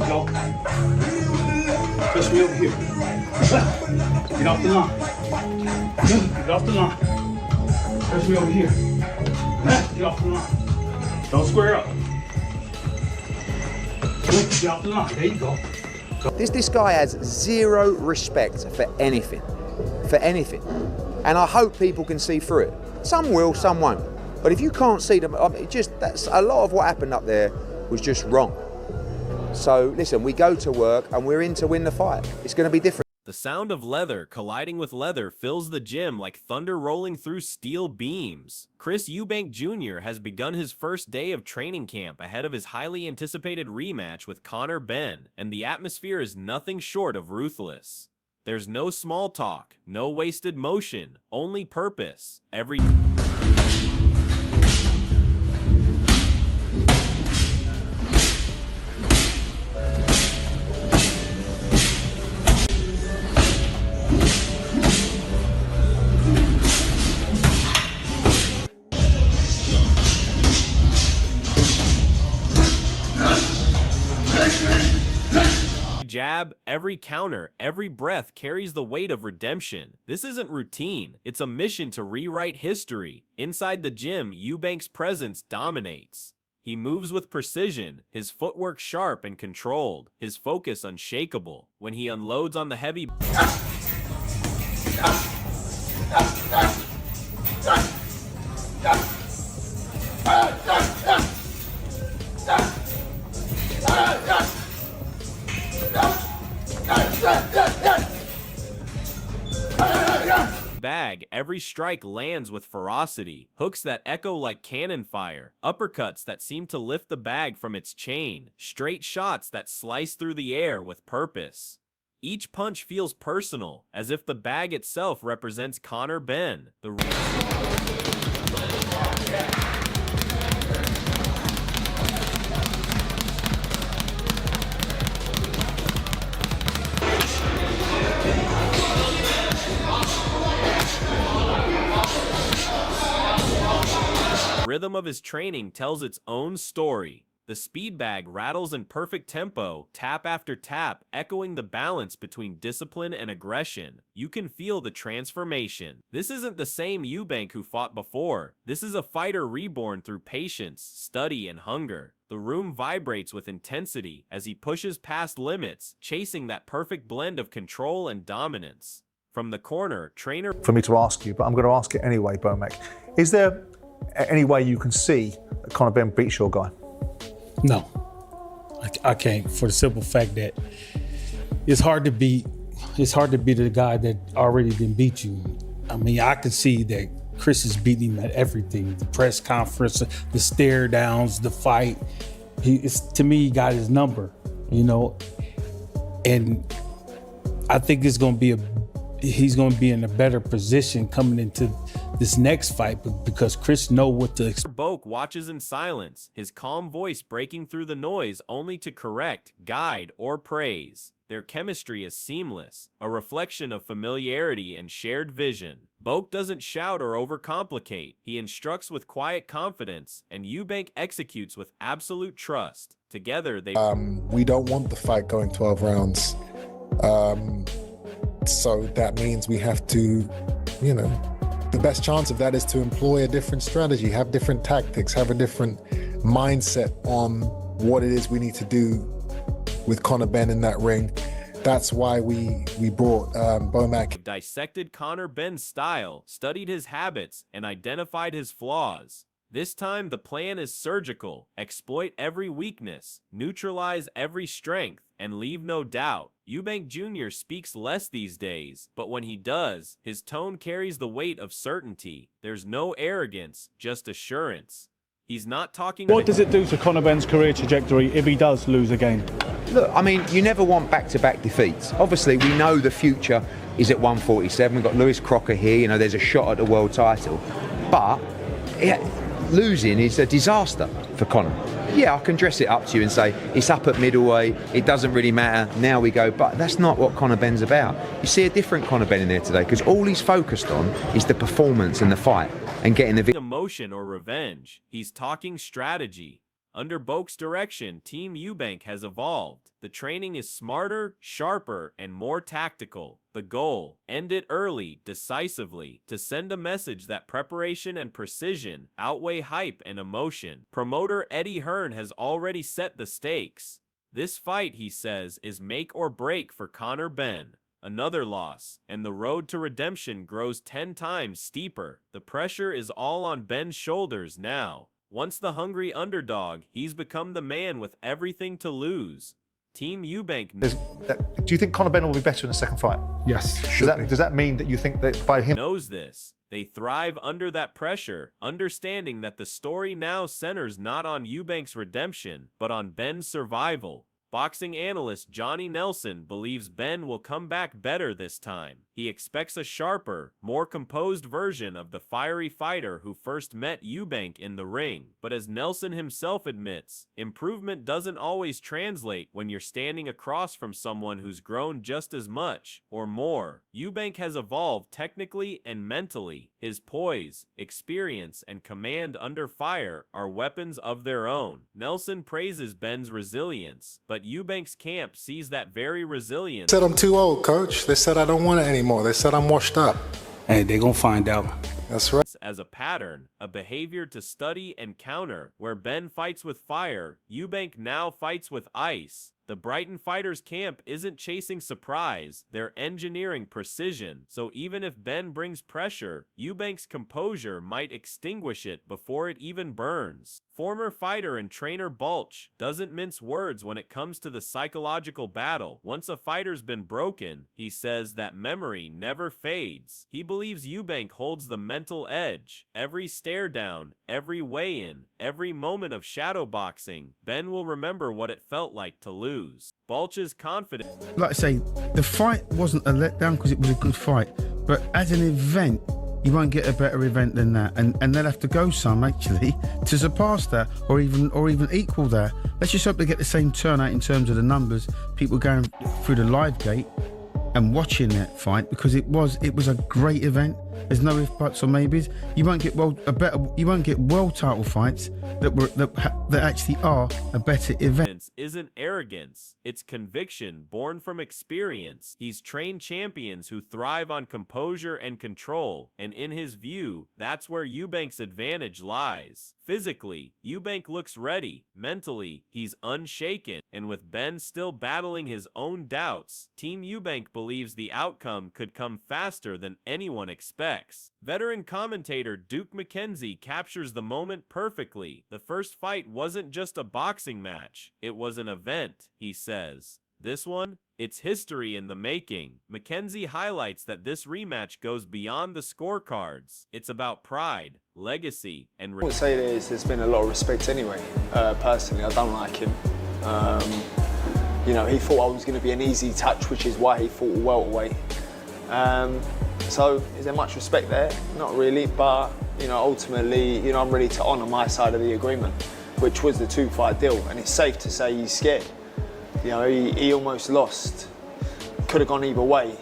Go. Push me over here. Get off the line. Get off the line. Push me over here. Get off the line. Don't square up. Get off the line. There you go. This guy has zero respect for anything. And I hope people can see through it. Some will, some won't. But if you can't see them, I mean, that's a lot of what happened up there was just wrong. So listen, we go to work and we're in to win the fight. It's going to be different. The sound of leather colliding with leather fills the gym like thunder rolling through steel beams. Chris Eubank Jr. has begun his first day of training camp ahead of his highly anticipated rematch with Conor Benn, and the atmosphere is nothing short of ruthless. There's no small talk, no wasted motion, only purpose. Every jab, every counter, every breath carries the weight of redemption. This isn't routine, it's a mission to rewrite history. Inside the gym, Eubank's presence dominates. He moves with precision, his footwork sharp and controlled, his focus unshakable. When he unloads on the heavy bag, every strike lands with ferocity, hooks that echo like cannon fire, uppercuts that seem to lift the bag from its chain, straight shots that slice through the air with purpose. Each punch feels personal, as if the bag itself represents Conor Benn. The rhythm of his training tells its own story. The speed bag rattles in perfect tempo, tap after tap, echoing the balance between discipline and aggression. You can feel the transformation. This isn't the same Eubank who fought before. This is a fighter reborn through patience, study, and hunger. The room vibrates with intensity as he pushes past limits, chasing that perfect blend of control and dominance. From the corner, trainer... For me to ask you, but I'm going to ask it anyway, Boak. Is there any way you can see that Conor Benn beats your guy? No, I can't, for the simple fact that it's hard to beat the guy that already didn't beat you. I mean, I can see that Chris is beating him at everything, the press conference, the stare downs, the fight. To me, he got his number, you know, and I think he's going to be in a better position coming into this next fight because Chris knows what to expect. Boak watches in silence, his calm voice breaking through the noise only to correct, guide, or praise. Their chemistry is seamless, a reflection of familiarity and shared vision. Boak doesn't shout or overcomplicate. He instructs with quiet confidence, and Eubank executes with absolute trust. Together, they... We don't want the fight going 12 rounds. So that means we have to, you know, the best chance of that is to employ a different strategy, have different tactics, have a different mindset on what it is we need to do with Conor Benn in that ring. That's why we brought Boak. Dissected Conor Benn's style, studied his habits, and identified his flaws. This time, the plan is surgical. Exploit every weakness, neutralize every strength, and leave no doubt. Eubank Jr. speaks less these days, but when he does, his tone carries the weight of certainty. There's no arrogance, just assurance. He's not talking... What does it do to Conor Benn's career trajectory if he does lose again? Look, I mean, you never want back-to-back defeats. Obviously, we know the future is at 147. We've got Lewis Crocker here, you know, there's a shot at the world title. But losing is a disaster for Conor. yeah, I can dress it up to you and say, it's up at middleweight, it doesn't really matter, now we go. But that's not what Conor Benn's about. You see a different Conor Benn in there today, because all he's focused on is the performance and the fight and getting the emotion or revenge. He's talking strategy. Under Boak's direction, Team Eubank has evolved. The training is smarter, sharper, and more tactical. The goal, end it early, decisively, to send a message that preparation and precision outweigh hype and emotion. Promoter Eddie Hearn has already set the stakes. This fight, he says, is make or break for Conor Benn. Another loss, and the road to redemption grows 10 times steeper. The pressure is all on Benn's shoulders now. Once the hungry underdog, he's become the man with everything to lose. Team Eubank. Do you think Conor Benn will be better in the second fight? Yes. Does that mean that you think that by him knows this? They thrive under that pressure, understanding that the story now centers not on Eubank's redemption, but on Benn's survival. Boxing analyst Johnny Nelson believes Benn will come back better this time. He expects a sharper, more composed version of the fiery fighter who first met Eubank in the ring. But as Nelson himself admits, improvement doesn't always translate when you're standing across from someone who's grown just as much or more. Eubank has evolved technically and mentally. His poise, experience, and command under fire are weapons of their own. Nelson praises Benn's resilience, but Eubank's camp sees that very resilience. They said I'm too old, coach. They said I don't want it anymore. They said I'm washed up. Hey, they're gonna find out. That's right. As a pattern, a behavior to study and counter. Where Benn fights with fire, Eubank now fights with ice. The Brighton fighters' camp isn't chasing surprise, they're engineering precision. So even if Benn brings pressure, Eubank's composure might extinguish it before it even burns. Former fighter and trainer Balch doesn't mince words when it comes to the psychological battle. Once a fighter's been broken, he says that memory never fades. He believes Eubank holds the mental edge. Every stare down, every weigh-in, every moment of shadow boxing, Benn will remember what it felt like to lose. Balch's confidence. Like I say, the fight wasn't a letdown because it was a good fight, but as an event, you won't get a better event than that, and they'll have to go some actually to surpass that, or even equal that. Let's just hope they get the same turnout in terms of the numbers, people going through the live gate and watching that fight, because it was a great event. There's no ifs, buts, or maybes. You won't get world title fights that actually are a better event. Isn't arrogance, it's conviction born from experience. He's trained champions who thrive on composure and control, and in his view, that's where Eubank's advantage lies. Physically, Eubank looks ready. Mentally, he's unshaken. And with Benn still battling his own doubts, Team Eubank believes the outcome could come faster than anyone expects. Veteran commentator Duke McKenzie captures the moment perfectly. The first fight wasn't just a boxing match, it was an event, he says. This one, it's history in the making. McKenzie highlights that this rematch goes beyond the scorecards. It's about pride, legacy, and... I would say there's been a lot of respect anyway. Personally, I don't like him. You know, he thought I was going to be an easy touch, which is why he fought welterweight. So is there much respect there? Not really, but you know, ultimately, you know, I'm ready to honour my side of the agreement, which was the 2-fight deal, and it's safe to say he's scared. You know, he almost lost. Could have gone either way.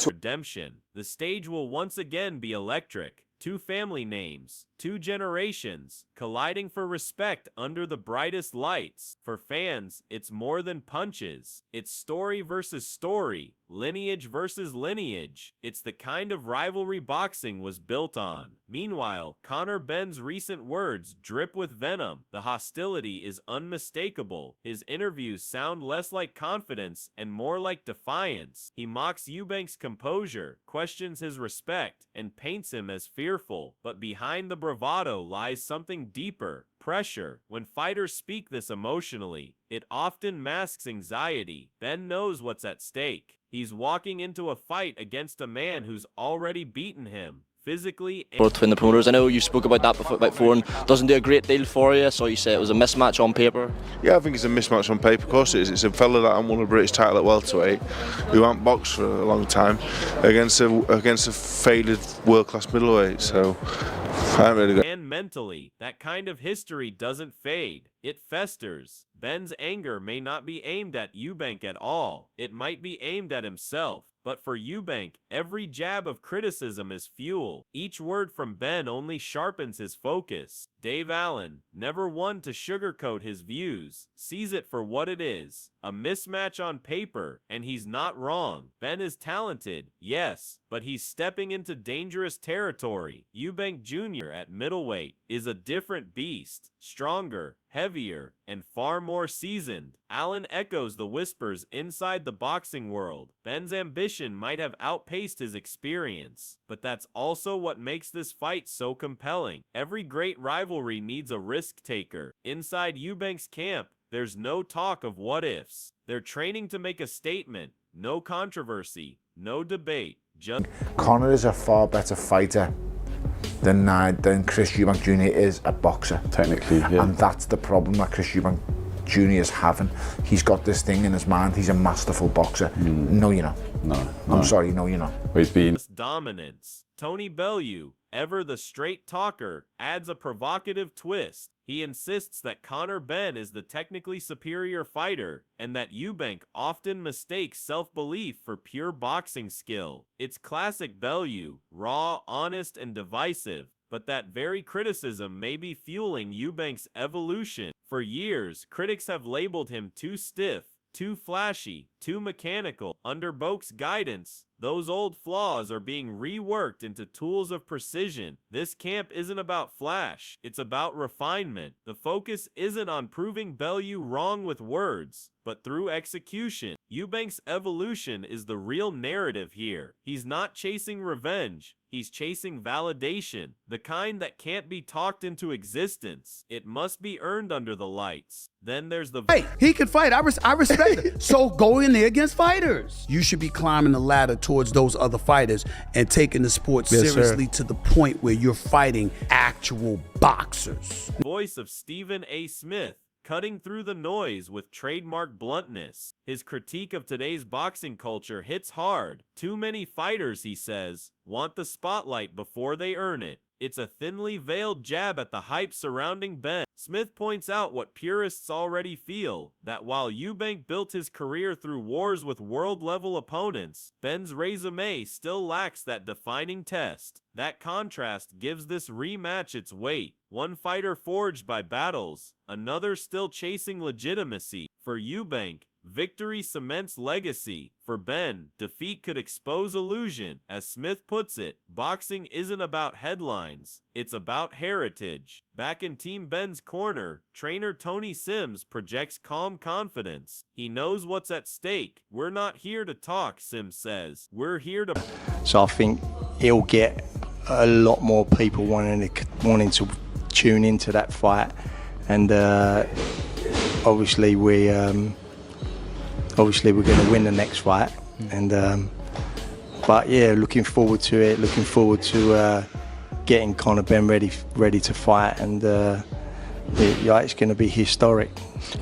Redemption. The stage will once again be electric. 2 family names, 2 generations, colliding for respect under the brightest lights. For fans, it's more than punches. It's story versus story, lineage versus lineage. It's the kind of rivalry boxing was built on. Meanwhile, Conor Benn's recent words drip with venom. The hostility is unmistakable. His interviews sound less like confidence and more like defiance. He mocks Eubank's composure, questions his respect, and paints him as fearful. But behind the bravado lies something deeper. Pressure. When fighters speak this emotionally, it often masks anxiety. Benn knows what's at stake. He's walking into a fight against a man who's already beaten him. Physically and between the promoters. I know you spoke about that before and doesn't do a great deal for you, so you say it was a mismatch on paper. Yeah, I think it's a mismatch on paper. Of course it is. It's a fella that won a British title at welterweight, who hasn't boxed for a long time, against a failed world-class middleweight, so I haven't really got... mentally, that kind of history doesn't fade. It festers. Ben's anger may not be aimed at Eubank at all. It might be aimed at himself. But for Eubank, every jab of criticism is fuel. Each word from Ben only sharpens his focus. Dave Allen, never one to sugarcoat his views, sees it for what it is, a mismatch on paper, and he's not wrong. Ben is talented, yes, but he's stepping into dangerous territory. Eubank Jr. at middleweight is a different beast, stronger, heavier, and far more seasoned. Allen echoes the whispers inside the boxing world. Ben's ambition might have outpaced his experience, but that's also what makes this fight so compelling. Every great rivalry needs a risk taker. Inside Eubank's camp, there's no talk of what ifs. They're training to make a statement. No controversy, no debate. Just Conor is a far better fighter than Chris Eubank Jr. is a boxer. Technically, yeah. And that's the problem that Chris Eubank Jr. is having. He's got this thing in his mind. He's a masterful boxer. No, you're not. No. I'm sorry, no, you're not. He's been dominance. Tony Bellew, ever the straight talker, adds a provocative twist. He insists that Conor Benn is the technically superior fighter and that Eubank often mistakes self-belief for pure boxing skill. It's classic Bellew, raw, honest, and divisive. But that very criticism may be fueling Eubank's evolution. For years, critics have labeled him too stiff, too flashy, too mechanical. Under Boak's guidance, those old flaws are being reworked into tools of precision. This camp isn't about flash, it's about refinement. The focus isn't on proving Bellew wrong with words, but through execution. Eubank's evolution is the real narrative here. He's not chasing revenge. He's chasing validation, the kind that can't be talked into existence. It must be earned under the lights. Then there's the... Hey, he can fight. I respect it. So go in there against fighters. You should be climbing the ladder towards those other fighters and taking the sport seriously to the point where you're fighting actual boxers. Voice of Stephen A. Smith, cutting through the noise with trademark bluntness. His critique of today's boxing culture hits hard. Too many fighters, he says, want the spotlight before they earn it. It's a thinly veiled jab at the hype surrounding Ben. Smith points out what purists already feel, that while Eubank built his career through wars with world-level opponents, Ben's resume still lacks that defining test. That contrast gives this rematch its weight. One fighter forged by battles, another still chasing legitimacy. For Eubank, victory cements legacy. For Ben, defeat could expose illusion. As Smith puts it, boxing isn't about headlines, it's about heritage. Back in Team Ben's corner, trainer Tony Sims projects calm confidence. He knows what's at stake. We're not here to talk, Sims says. We're here to... So I think he'll get a lot more people wanting to tune into that fight. And obviously we're going to win the next fight, and but yeah, looking forward to it. Looking forward to getting Conor Benn ready to fight, and it's going to be historic.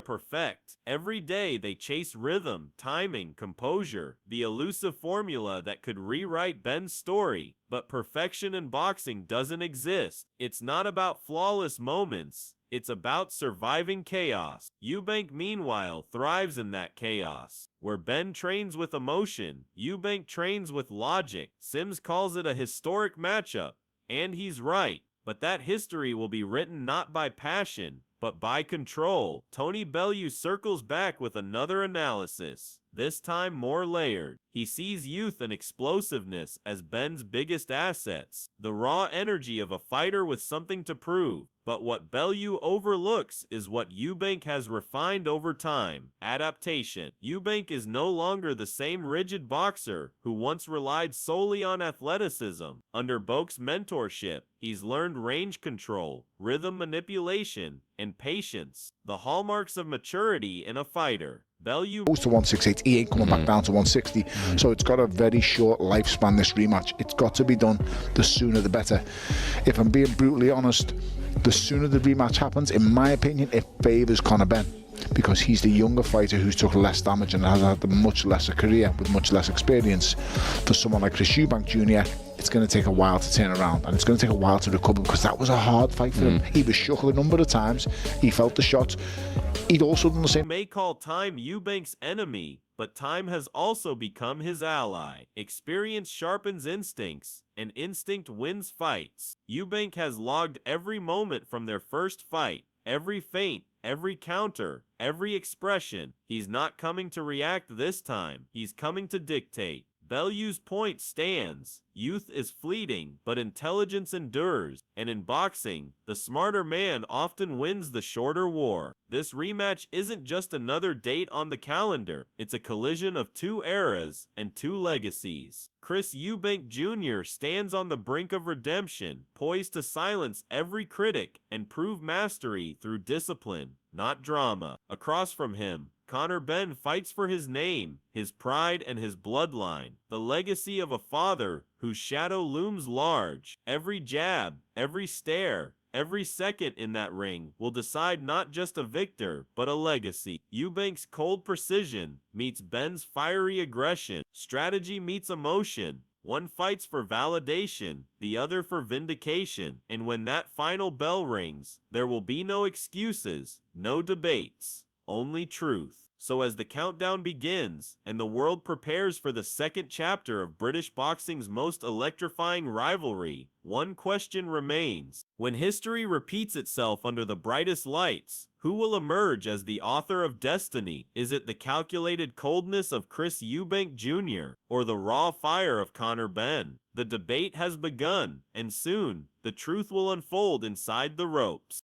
Perfect. Every day they chase rhythm, timing, composure, the elusive formula that could rewrite Ben's story. But perfection in boxing doesn't exist. It's not about flawless moments. It's about surviving chaos. Eubank, meanwhile, thrives in that chaos. Where Ben trains with emotion, Eubank trains with logic. Sims calls it a historic matchup, and he's right. But that history will be written not by passion, but by control. Tony Bellew circles back with another analysis, this time more layered. He sees youth and explosiveness as Ben's biggest assets, the raw energy of a fighter with something to prove. But what Bellew overlooks is what Eubank has refined over time: adaptation. Eubank is no longer the same rigid boxer who once relied solely on athleticism. Under Boak's mentorship, he's learned range control, rhythm manipulation, and patience, the hallmarks of maturity in a fighter. Bellew goes to 168, he ain't coming back down to 160, so it's got a very short lifespan, this rematch. It's got to be done, the sooner the better. If I'm being brutally honest, the sooner the rematch happens, in my opinion, it favours Conor Benn. because he's the younger fighter who's took less damage and has had a much lesser career with much less experience. For someone like Chris Eubank Jr., it's going to take a while to turn around, and it's going to take a while to recover, because that was a hard fight for him. He was shook a number of times. He felt the shot. He'd also done the same. You may call time Eubank's enemy, but time has also become his ally. Experience sharpens instincts, and instinct wins fights. Eubank has logged every moment from their first fight, every feint, every counter, every expression. He's not coming to react this time. He's coming to dictate. Bellew's point stands. Youth is fleeting, but intelligence endures. And in boxing, the smarter man often wins the shorter war. This rematch isn't just another date on the calendar. It's a collision of two eras and two legacies. Chris Eubank Jr. stands on the brink of redemption, poised to silence every critic and prove mastery through discipline, not drama. Across from him, Conor Benn fights for his name, his pride, and his bloodline, the legacy of a father whose shadow looms large. Every jab, every stare, every second in that ring will decide not just a victor, but a legacy. Eubank's cold precision meets Benn's fiery aggression. Strategy meets emotion. One fights for validation, the other for vindication. And when that final bell rings, there will be no excuses, no debates. Only truth. So as the countdown begins, and the world prepares for the second chapter of British boxing's most electrifying rivalry, one question remains. When history repeats itself under the brightest lights, who will emerge as the author of destiny? Is it the calculated coldness of Chris Eubank Jr. or the raw fire of Conor Benn? The debate has begun, and soon, the truth will unfold inside the ropes.